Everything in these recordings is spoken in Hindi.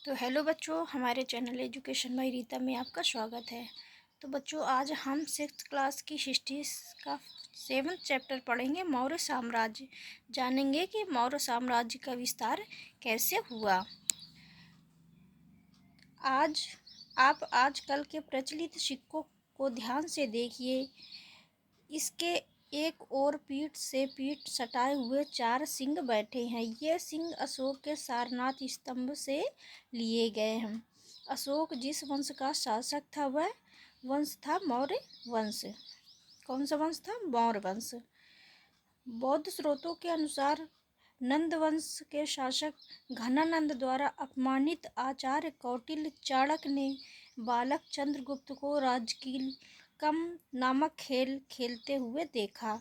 तो हेलो बच्चों, हमारे चैनल एजुकेशन बाय रीता में आपका स्वागत है। तो बच्चों, आज हम 6th क्लास की हिस्ट्री का 7th चैप्टर पढ़ेंगे, मौर्य साम्राज्य। जानेंगे कि मौर्य साम्राज्य का विस्तार कैसे हुआ। आप आजकल के प्रचलित सिक्कों को ध्यान से देखिए। इसके एक और पीठ से पीठ सटाए हुए 4 सिंह बैठे हैं। ये सिंह अशोक के सारनाथ स्तंभ से लिए गए हैं। अशोक जिस वंश का शासक था वह वंश था मौर्य वंश। कौन सा वंश था? मौर्य वंश। बौद्ध स्रोतों के अनुसार नंद वंश के शासक घनानंद द्वारा अपमानित आचार्य कौटिल्य चाणक्य ने बालक चंद्रगुप्त को राजकील कम नामक खेल खेलते हुए देखा।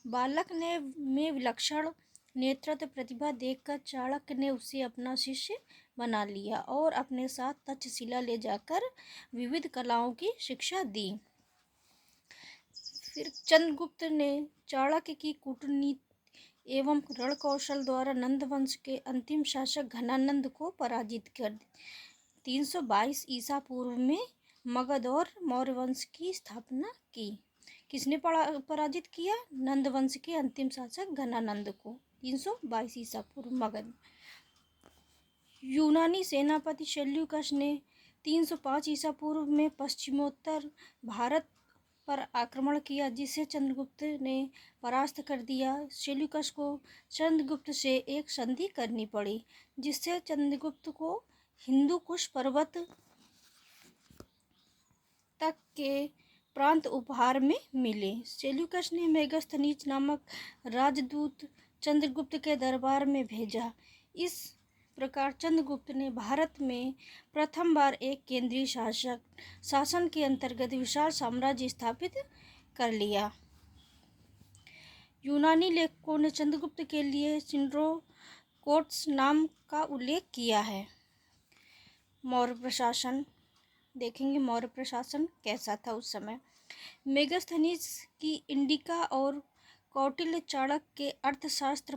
बालक ने में विलक्षण नेतृत्व प्रतिभा देखकर चाणक्य ने उसे अपना शिष्य बना लिया और अपने साथ तक्षशिला ले जाकर विविध कलाओं की शिक्षा दी। फिर चंद्रगुप्त ने चाणक्य की कूटनीति एवं रण कौशल द्वारा नंद वंश के अंतिम शासक घनानंद को पराजित कर 322 ईसा पूर्व में मगध और मौर्य वंश की स्थापना की। किसने पराजित किया? नंद वंश के अंतिम शासक घनानंद को 322 ईसा पूर्व मगध। यूनानी सेनापति सेल्यूकस ने 305 ईसा पूर्व में पश्चिमोत्तर भारत पर आक्रमण किया, जिसे चंद्रगुप्त ने परास्त कर दिया। सेल्यूकस को चंद्रगुप्त से एक संधि करनी पड़ी, जिससे चंद्रगुप्त को हिंदू कुश पर्वत तक के प्रांत उपहार में मिले। सेल्यूकस ने मेगास्थनीज नामक राजदूत चंद्रगुप्त के दरबार में भेजा। इस प्रकार चंद्रगुप्त ने भारत में प्रथम बार एक केंद्रीय शासन के अंतर्गत विशाल साम्राज्य स्थापित कर लिया। यूनानी लेखकों ने चंद्रगुप्त के लिए चिंड्रोकोट्स नाम का उल्लेख किया है। मौर्य प्रशासन देखेंगे, मौर्य प्रशासन कैसा था उस समय। मेगास्थनीज की इंडिका और कौटिल्य चाणक्य के अर्थशास्त्र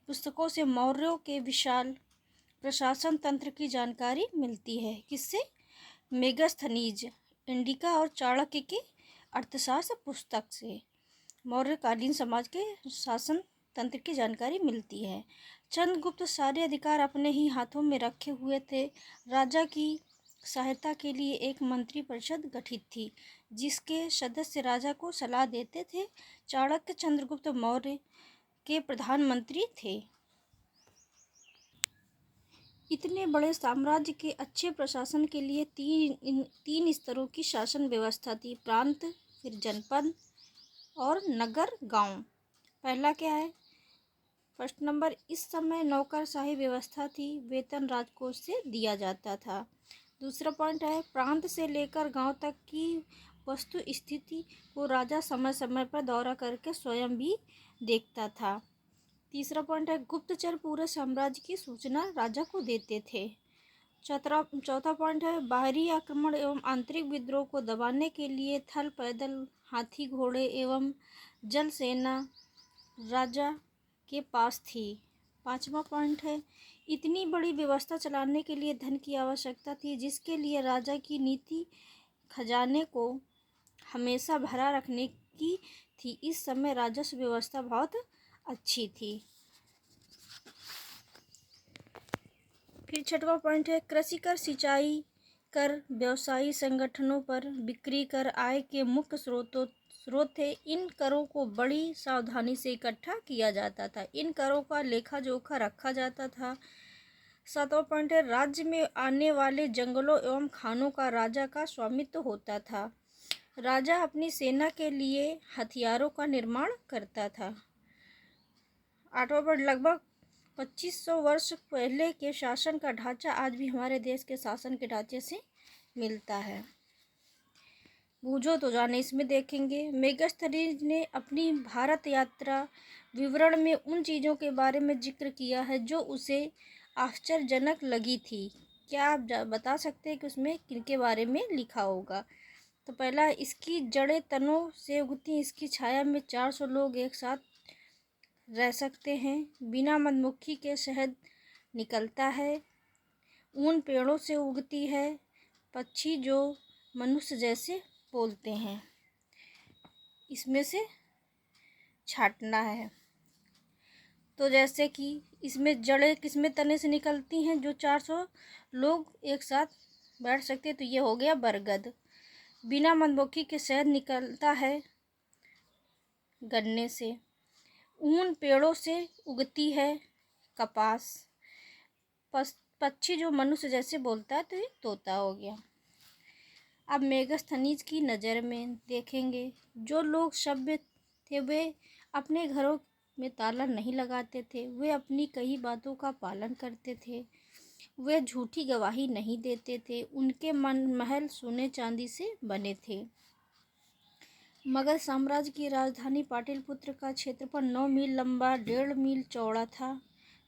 पुस्तकों से मौर्यों के विशाल प्रशासन तंत्र की जानकारी मिलती है। किससे? मेगास्थनीज, इंडिका और चाणक्य की अर्थशास्त्र पुस्तक से मौर्यकालीन समाज के शासन तंत्र की जानकारी मिलती है। चंद्रगुप्त सारे अधिकार अपने ही हाथों में रखे हुए थे। राजा की सहायता के लिए एक मंत्री परिषद गठित थी, जिसके सदस्य राजा को सलाह देते थे। चाणक्य चंद्रगुप्त मौर्य के प्रधानमंत्री थे। इतने बड़े साम्राज्य के अच्छे प्रशासन के लिए तीन स्तरों की शासन व्यवस्था थी: प्रांत, फिर जनपद और नगर गांव। पहला क्या है? फर्स्ट नंबर, इस समय नौकरशाही व्यवस्था थी, वेतन राजकोष से दिया जाता था। दूसरा पॉइंट है, प्रांत से लेकर गांव तक की वस्तु स्थिति को राजा समय समय पर दौरा करके स्वयं भी देखता था। तीसरा पॉइंट है, गुप्तचर पूरे साम्राज्य की सूचना राजा को देते थे। चौथा पॉइंट है, बाहरी आक्रमण एवं आंतरिक विद्रोह को दबाने के लिए थल, पैदल, हाथी, घोड़े एवं जल सेना राजा के पास थी। पांचवा पॉइंट है, इतनी बड़ी व्यवस्था चलाने के लिए धन की आवश्यकता थी, जिसके लिए राजा की नीति खजाने को हमेशा भरा रखने की थी। इस समय राजस्व व्यवस्था बहुत अच्छी थी। फिर छठवां पॉइंट है, कृषि कर, सिंचाई कर, व्यवसायी संगठनों पर बिक्री कर आय के मुख्य स्रोत थे। इन करों को बड़ी सावधानी से इकट्ठा किया जाता था। इन करों का लेखा जोखा रखा जाता था। सातवां पॉइंट है, राज्य में आने वाले जंगलों एवं खानों का राजा का स्वामित्व होता था। राजा अपनी सेना के लिए हथियारों का निर्माण करता था। आठवां पॉइंट, लगभग 2500 वर्ष पहले के शासन का ढांचा आज भी हमारे देश के शासन के ढांचे से मिलता है। बूझो तो जाने, इसमें देखेंगे। मेगास्थनीज ने अपनी भारत यात्रा विवरण में उन चीज़ों के बारे में जिक्र किया है जो उसे आश्चर्यजनक लगी थी। क्या आप बता सकते हैं कि उसमें किनके बारे में लिखा होगा? तो पहला, इसकी जड़ें तनों से उगती, इसकी छाया में 400 लोग एक साथ रह सकते हैं, बिना मधुमक्खी के शहद निकलता है, ऊन पेड़ों से उगती है, पक्षी जो मनुष्य जैसे बोलते हैं। इसमें से छांटना है। तो जैसे कि इसमें जड़ें किसमें तने से निकलती हैं जो 400 लोग एक साथ बैठ सकते हैं, तो ये हो गया बरगद। बिना मधुमक्खी के शहद निकलता है गन्ने से। ऊन पेड़ों से उगती है, कपास। पक्षी जो मनुष्य जैसे बोलता है, तो ये तोता हो गया। अब मेगास्थनीज की नज़र में देखेंगे। जो लोग सभ्य थे वे अपने घरों में ताला नहीं लगाते थे, वे अपनी कई बातों का पालन करते थे, वे झूठी गवाही नहीं देते थे, उनके महल सोने चांदी से बने थे। मगध साम्राज्य की राजधानी पाटलिपुत्र का क्षेत्रफल 9 मील लंबा, 1.5 मील चौड़ा था।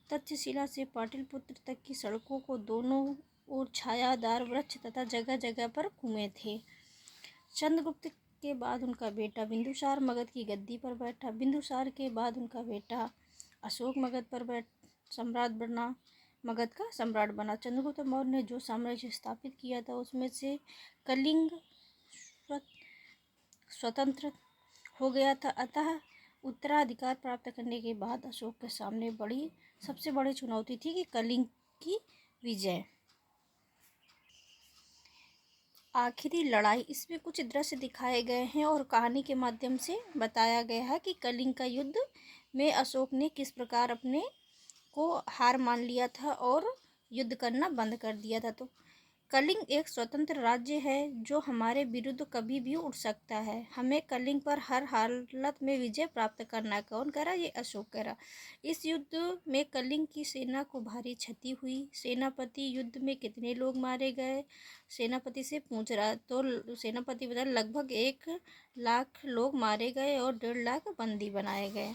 तक्षशिला से पाटलिपुत्र तक की सड़कों को दोनों ओर छायादार वृक्ष तथा जगह जगह पर कुएं थे। चंद्रगुप्त के बाद उनका बेटा बिंदुसार मगध की गद्दी पर बैठा। बिंदुसार के बाद उनका बेटा अशोक मगध पर सम्राट बना, मगध का सम्राट बना। चंद्रगुप्त मौर्य ने जो साम्राज्य स्थापित किया था उसमें से कलिंग स्वतंत्र हो गया था। अतः उत्तराधिकार प्राप्त करने के बाद अशोक के सामने सबसे बड़ी चुनौती थी कि कलिंग की विजय। आखिरी लड़ाई, इसमें कुछ दृश्य दिखाए गए हैं और कहानी के माध्यम से बताया गया है कि कलिंग का युद्ध में अशोक ने किस प्रकार अपने को हार मान लिया था और युद्ध करना बंद कर दिया था। तो कलिंग एक स्वतंत्र राज्य है जो हमारे विरुद्ध कभी भी उठ सकता है। हमें कलिंग पर हर हालत में विजय प्राप्त करना है। कौन कह रहा? ये अशोक कह रहा। इस युद्ध में कलिंग की सेना को भारी क्षति हुई। सेनापति, युद्ध में कितने लोग मारे गए? सेनापति से पूछ रहा, तो सेनापति बता लगभग 1 लाख लोग मारे गए और 1.5 लाख बंदी बनाए गए।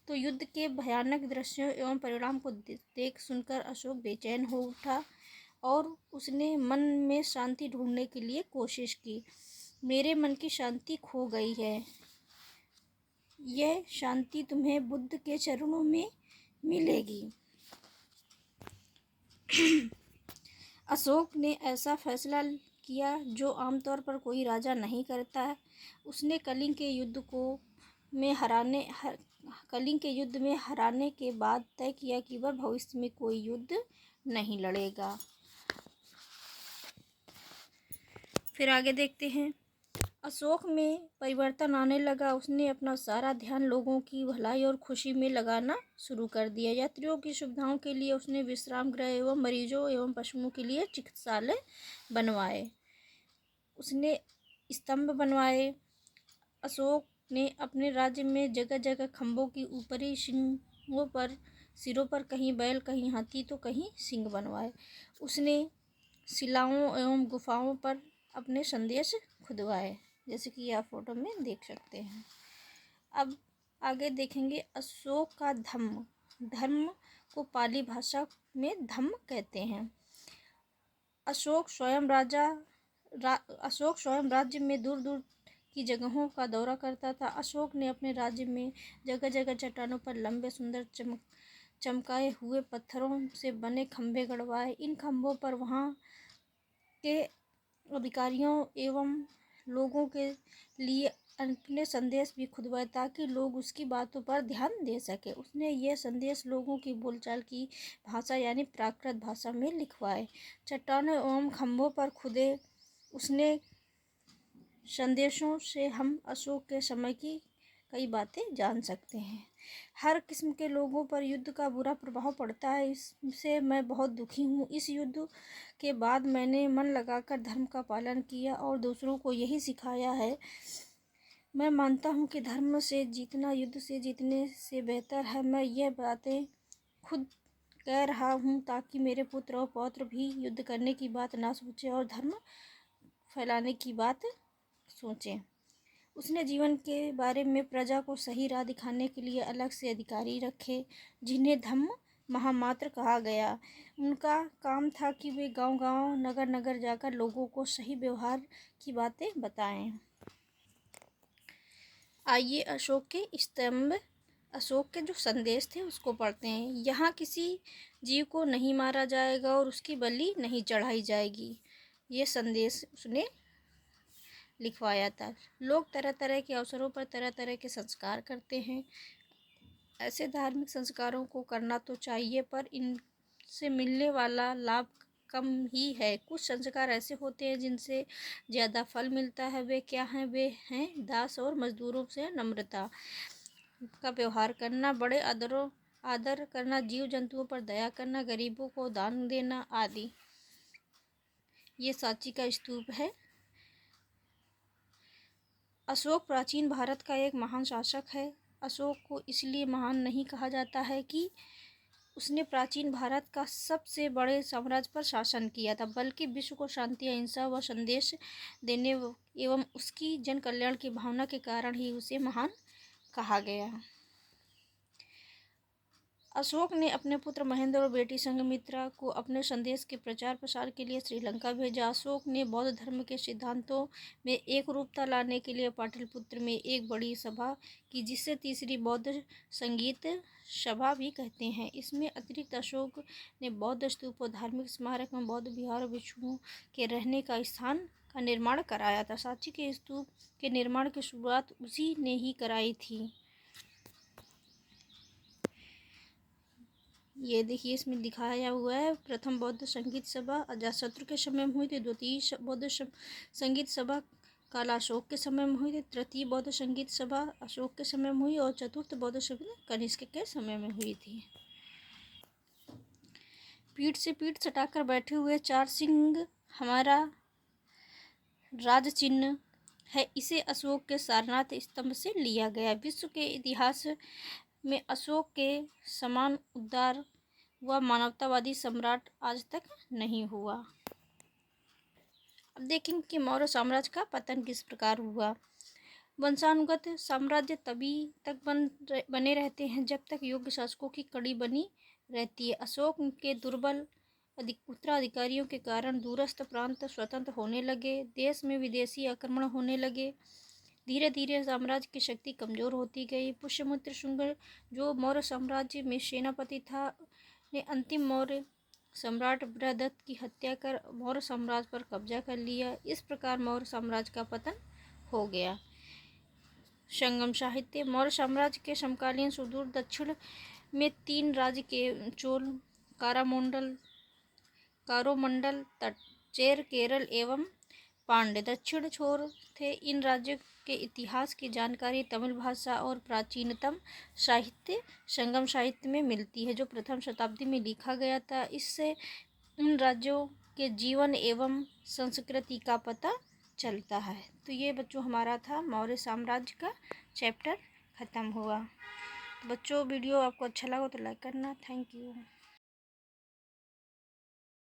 तो युद्ध के भयानक दृश्यों एवं परिणाम को देख सुनकर अशोक बेचैन हो उठा और उसने मन में शांति ढूंढने के लिए कोशिश की। मेरे मन की शांति खो गई है, यह शांति तुम्हें बुद्ध के चरणों में मिलेगी। अशोक ने ऐसा फैसला किया जो आमतौर पर कोई राजा नहीं करता है। उसने कलिंग के युद्ध में हराने के बाद तय किया कि वह भविष्य में कोई युद्ध नहीं लड़ेगा। फिर आगे देखते हैं। अशोक में परिवर्तन आने लगा। उसने अपना सारा ध्यान लोगों की भलाई और खुशी में लगाना शुरू कर दिया। यात्रियों की सुविधाओं के लिए उसने विश्राम गृह एवं मरीजों एवं पशुओं के लिए चिकित्सालय बनवाए। उसने स्तंभ बनवाए। अशोक ने अपने राज्य में जगह जगह खंभों की ऊपरी सिरों पर कहीं बैल, कहीं हाथी, तो कहीं सिंह बनवाए। उसने शिलाओं एवं गुफाओं पर अपने संदेश खुदवाए, जैसे कि आप फोटो में देख सकते हैं। अब आगे देखेंगे अशोक का धम्म। धर्म को पाली भाषा में धम्म कहते हैं। अशोक स्वयं राज्य में दूर दूर की जगहों का दौरा करता था। अशोक ने अपने राज्य में जगह जगह चट्टानों पर लंबे सुंदर चमकाए हुए पत्थरों से बने खंभे गड़वाए। इन खंभों पर वहाँ के अधिकारियों एवं लोगों के लिए अपने संदेश भी खुदवाए ताकि लोग उसकी बातों पर ध्यान दे सके। उसने ये संदेश लोगों की बोलचाल की भाषा यानी प्राकृत भाषा में लिखवाए। चट्टानों एवं खंभों पर खुदे उसने संदेशों से हम अशोक के समय की कई बातें जान सकते हैं। हर किस्म के लोगों पर युद्ध का बुरा प्रभाव पड़ता है, इससे मैं बहुत दुखी हूँ। इस युद्ध के बाद मैंने मन लगाकर धर्म का पालन किया और दूसरों को यही सिखाया है। मैं मानता हूँ कि धर्म से जीतना युद्ध से जीतने से बेहतर है। मैं ये बातें खुद कह रहा हूँ ताकि मेरे पुत्र और पौत्र भी युद्ध करने की बात ना सोचें और धर्म फैलाने की बात सोचें। उसने जीवन के बारे में प्रजा को सही राह दिखाने के लिए अलग से अधिकारी रखे जिन्हें धम्म महामात्र कहा गया। उनका काम था कि वे गांव-गांव, नगर-नगर जाकर लोगों को सही व्यवहार की बातें बताएं। आइए अशोक के स्तंभ अशोक के जो संदेश थे उसको पढ़ते हैं। यहाँ किसी जीव को नहीं मारा जाएगा और उसकी बलि नहीं चढ़ाई जाएगी, ये संदेश उसने लिखवाया था। लोग तरह तरह के अवसरों पर तरह तरह के संस्कार करते हैं। ऐसे धार्मिक संस्कारों को करना तो चाहिए, पर इनसे मिलने वाला लाभ कम ही है। कुछ संस्कार ऐसे होते हैं जिनसे ज़्यादा फल मिलता है। वे क्या हैं? वे हैं दास और मजदूरों से नम्रता का व्यवहार करना, बड़े आदर करना, जीव जंतुओं पर दया करना, गरीबों को दान देना आदि। ये सांची का स्तूप है। अशोक प्राचीन भारत का एक महान शासक है। अशोक को इसलिए महान नहीं कहा जाता है कि उसने प्राचीन भारत का सबसे बड़े साम्राज्य पर शासन किया था, बल्कि विश्व को शांति, अहिंसा व संदेश देने एवं उसकी जन कल्याण की भावना के कारण ही उसे महान कहा गया। अशोक ने अपने पुत्र महेंद्र और बेटी संघमित्रा को अपने संदेश के प्रचार प्रसार के लिए श्रीलंका भेजा। अशोक ने बौद्ध धर्म के सिद्धांतों में एक रूपता लाने के लिए पाटलिपुत्र में एक बड़ी सभा की, जिसे तीसरी बौद्ध संगीत सभा भी कहते हैं। इसमें अतिरिक्त अशोक ने बौद्ध स्तूप और धार्मिक स्मारक में बौद्ध विहार और भिक्षुओं के रहने का स्थान का निर्माण कराया था। सांची के स्तूप के निर्माण की शुरुआत उसी ने ही कराई थी। ये देखिए, इसमें दिखाया हुआ है। प्रथम बौद्ध संगीत सभा अजातशत्रु के समय में हुई थी। द्वितीय बौद्ध संगीत सभा कालाशोक के समय में हुई थी। तृतीय बौद्ध संगीत सभा अशोक के समय में हुई और चतुर्थ बौद्ध सभा कनिष्क के समय में हुई थी। पीठ से पीठ सटाकर बैठे हुए चार सिंह हमारा राज चिन्ह है। इसे अशोक के सारनाथ स्तंभ से लिया गया। विश्व के इतिहास में अशोक के समान उदार व मानवतावादी सम्राट आज तक नहीं हुआ। अब देखेंगे कि मौर्य साम्राज्य का पतन किस प्रकार हुआ। वंशानुगत साम्राज्य तभी तक बने रहते हैं जब तक योग्य शासकों की कड़ी बनी रहती है। अशोक के दुर्बल उत्तराधिकारियों के कारण दूरस्थ प्रांत स्वतंत्र होने लगे। देश में विदेशी आक्रमण होने लगे। धीरे धीरे साम्राज्य की शक्ति कमजोर होती गई। पुष्यमित्र शुंग, जो मौर्य साम्राज्य में सेनापति था, ने अंतिम मौर्य सम्राट बृहदत्त की हत्या कर मौर्य साम्राज्य पर कब्जा कर लिया। इस प्रकार मौर्य साम्राज्य का पतन हो गया। संगम साहित्य। मौर्य साम्राज्य के समकालीन सुदूर दक्षिण में तीन राज्य के चोल, कारोमंडल, चेर, केरल एवं पांड्य दक्षिण छोर थे। इन राज्यों के इतिहास की जानकारी तमिल भाषा और प्राचीनतम साहित्य संगम साहित्य में मिलती है, जो प्रथम शताब्दी में लिखा गया था। इससे इन राज्यों के जीवन एवं संस्कृति का पता चलता है। तो ये बच्चों हमारा था मौर्य साम्राज्य का चैप्टर ख़त्म हुआ। बच्चों वीडियो आपको अच्छा लगा तो लाइक करना। Thank you.